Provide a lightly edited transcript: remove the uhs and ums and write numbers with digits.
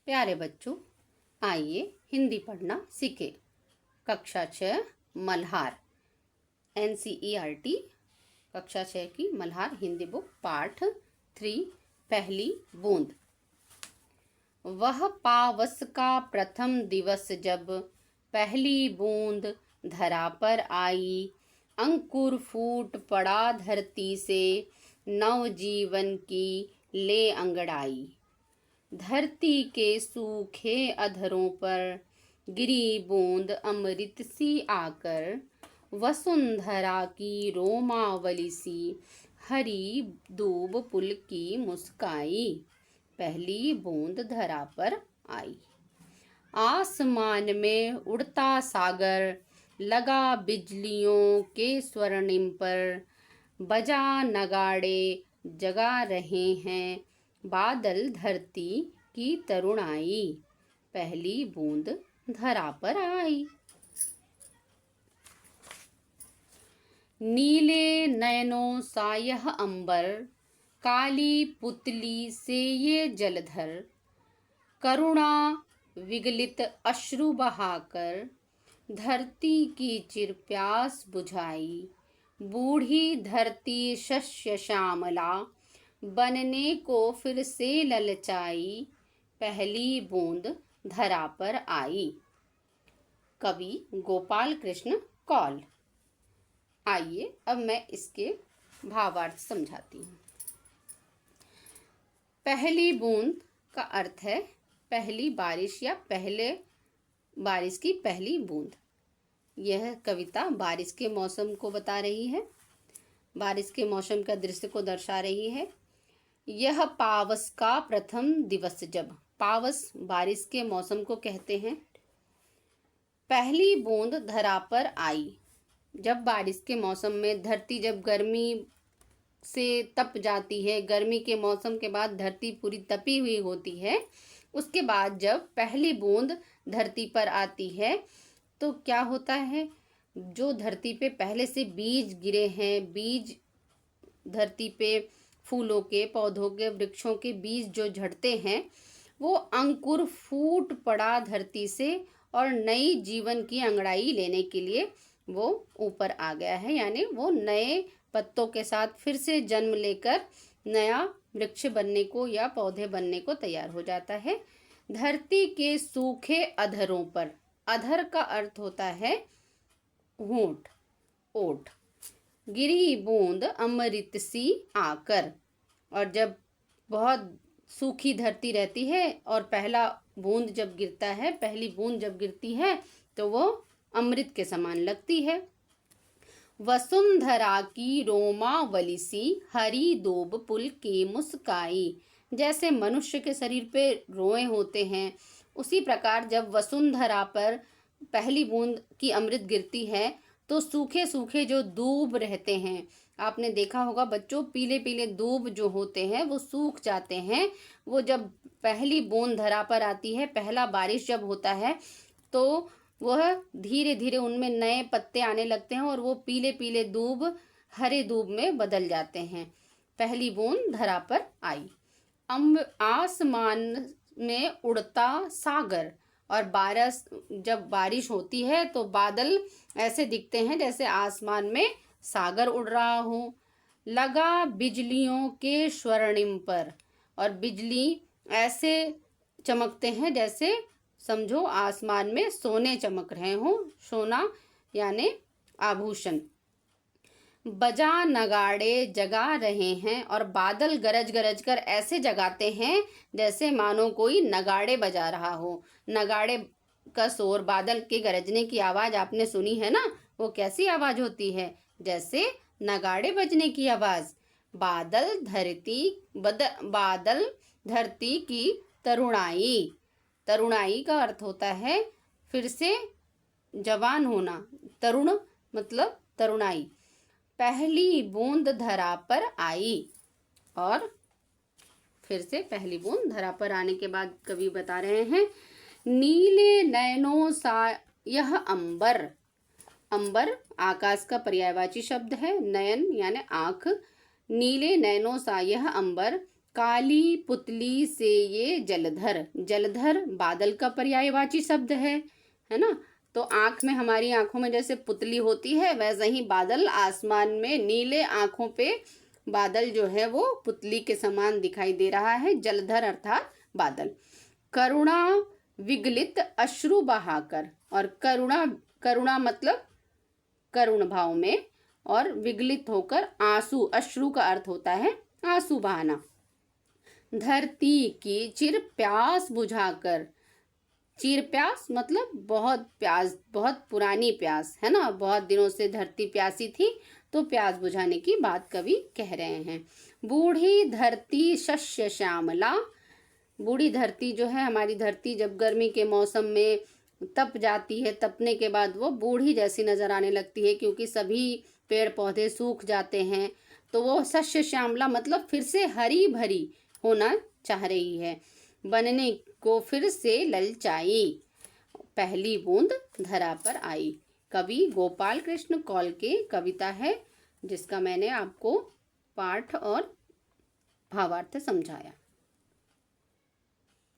प्यारे बच्चों, आइए हिंदी पढ़ना सीखे। कक्षा 6 मल्हार NCERT कक्षा 6 की मल्हार हिंदी बुक पाठ 3 पहली बूंद। वह पावस का प्रथम दिवस जब पहली बूंद धरा पर आई, अंकुर फूट पड़ा धरती से नव जीवन की ले अंगड़ाई। धरती के सूखे अधरों पर गिरी बूंद अमृत सी आकर, वसुंधरा की रोमावली सी हरी दूब पुल की मुस्काई। पहली बूंद धरा पर आई। आसमान में उड़ता सागर लगा बिजलियों के स्वर्णिम पर, बजा नगाड़े जगा रहे हैं बादल धरती की तरुणाई। पहली बूंद धरा पर आई। नीले नयनों सा यह अंबर, काली पुतली से ये जलधर, करुणा विगलित अश्रु बहाकर धरती की चिर प्यास बुझाई। बूढ़ी धरती शस्य श्यामला बनने को फिर से ललचाई। पहली बूंद धरा पर आई। कवि गोपाल कृष्ण कौल। आइए अब मैं इसके भावार्थ समझाती हूँ। पहली बूंद का अर्थ है पहली बारिश या पहले बारिश की पहली बूंद। यह कविता बारिश के मौसम को बता रही है, बारिश के मौसम का दृश्य को दर्शा रही है। यह पावस का प्रथम दिवस जब, पावस बारिश के मौसम को कहते हैं। पहली बूंद धरा पर आई। जब बारिश के मौसम में धरती जब गर्मी से तप जाती है, गर्मी के मौसम के बाद धरती पूरी तपी हुई होती है, उसके बाद जब पहली बूंद धरती पर आती है तो क्या होता है, जो धरती पे पहले से बीज गिरे हैं, बीज धरती पे फूलों के, पौधों के, वृक्षों के बीज जो झड़ते हैं, वो अंकुर फूट पड़ा धरती से और नई जीवन की अंगड़ाई लेने के लिए वो ऊपर आ गया है। यानी वो नए पत्तों के साथ फिर से जन्म लेकर नया वृक्ष बनने को या पौधे बनने को तैयार हो जाता है। धरती के सूखे अधरों पर, अधर का अर्थ होता है होंठ, ओठ। गिरी बूंद अमृत सी आकर, और जब बहुत सूखी धरती रहती है और पहला बूंद जब गिरता है, पहली बूंद जब गिरती है तो वो अमृत के समान लगती है। वसुंधरा की रोमावली सी हरी दूब पुल की मुस्काई। जैसे मनुष्य के शरीर पे रोए होते हैं, उसी प्रकार जब वसुंधरा पर पहली बूंद की अमृत गिरती है तो सूखे सूखे जो दूब रहते हैं, आपने देखा होगा बच्चों, पीले पीले दूब जो होते हैं वो सूख जाते हैं। वो जब पहली बूंद धरा पर आती है, पहला बारिश जब होता है तो वह धीरे धीरे उनमें नए पत्ते आने लगते हैं और वो पीले पीले दूब हरे दूब में बदल जाते हैं। पहली बूंद धरा पर आई। आसमान में उड़ता सागर, और जब बारिश होती है तो बादल ऐसे दिखते हैं जैसे आसमान में सागर उड़ रहा हो। लगा बिजलियों के स्वर्णिम पर, और बिजली ऐसे चमकते हैं जैसे समझो आसमान में सोने चमक रहे हों, सोना यानी आभूषण। बजा नगाड़े जगा रहे हैं, और बादल गरज गरज कर ऐसे जगाते हैं जैसे मानो कोई नगाड़े बजा रहा हो। नगाड़े का शोर, बादल के गरजने की आवाज आपने सुनी है ना, वो कैसी आवाज होती है, जैसे नगाड़े बजने की आवाज। बादल धरती की तरुणाई। तरुणाई का अर्थ होता है फिर से जवान होना, तरुण मतलब तरुणाई। पहली बूंद धरा पर आई, और फिर से पहली बूंद धरा पर आने के बाद कवि बता रहे हैं, नीले नयनों सा यह अंबर। अंबर आकाश का पर्यायवाची शब्द है, नयन यानी आंख। नीले नयनों सा यह अंबर, काली पुतली से ये जलधर, जलधर बादल का पर्यायवाची शब्द है ना। तो आंख में, हमारी आंखों में जैसे पुतली होती है, वैसे ही बादल आसमान में, नीले आंखों पे बादल जो है वो पुतली के समान दिखाई दे रहा है, जलधर अर्थात बादल। करुणा विगलित अश्रु बहाकर, और करुणा, करुणा मतलब करुण भाव में, और विगलित होकर आंसू, अश्रु का अर्थ होता है आंसू बहाना। धरती की चिर प्यास बुझाकर, चिर प्यास मतलब बहुत प्यास, बहुत पुरानी प्यास है ना, बहुत दिनों से धरती प्यासी थी, तो प्यास बुझाने की बात कवि कह रहे हैं। बूढ़ी धरती शस्य श्यामला, बूढ़ी धरती जो है, हमारी धरती जब गर्मी के मौसम में तप जाती है, तपने के बाद वो बूढ़ी जैसी नजर आने लगती है, क्योंकि सभी पेड़ पौधे सूख जाते हैं, तो वो शस्य श्यामला मतलब फिर से हरी भरी होना चाह रही है, बनने को फिर से ललचाई, पहली बूंद धरा पर आई। कवि गोपाल कृष्ण कौल के कविता है, जिसका मैंने आपको पाठ और भावार्थ समझाया।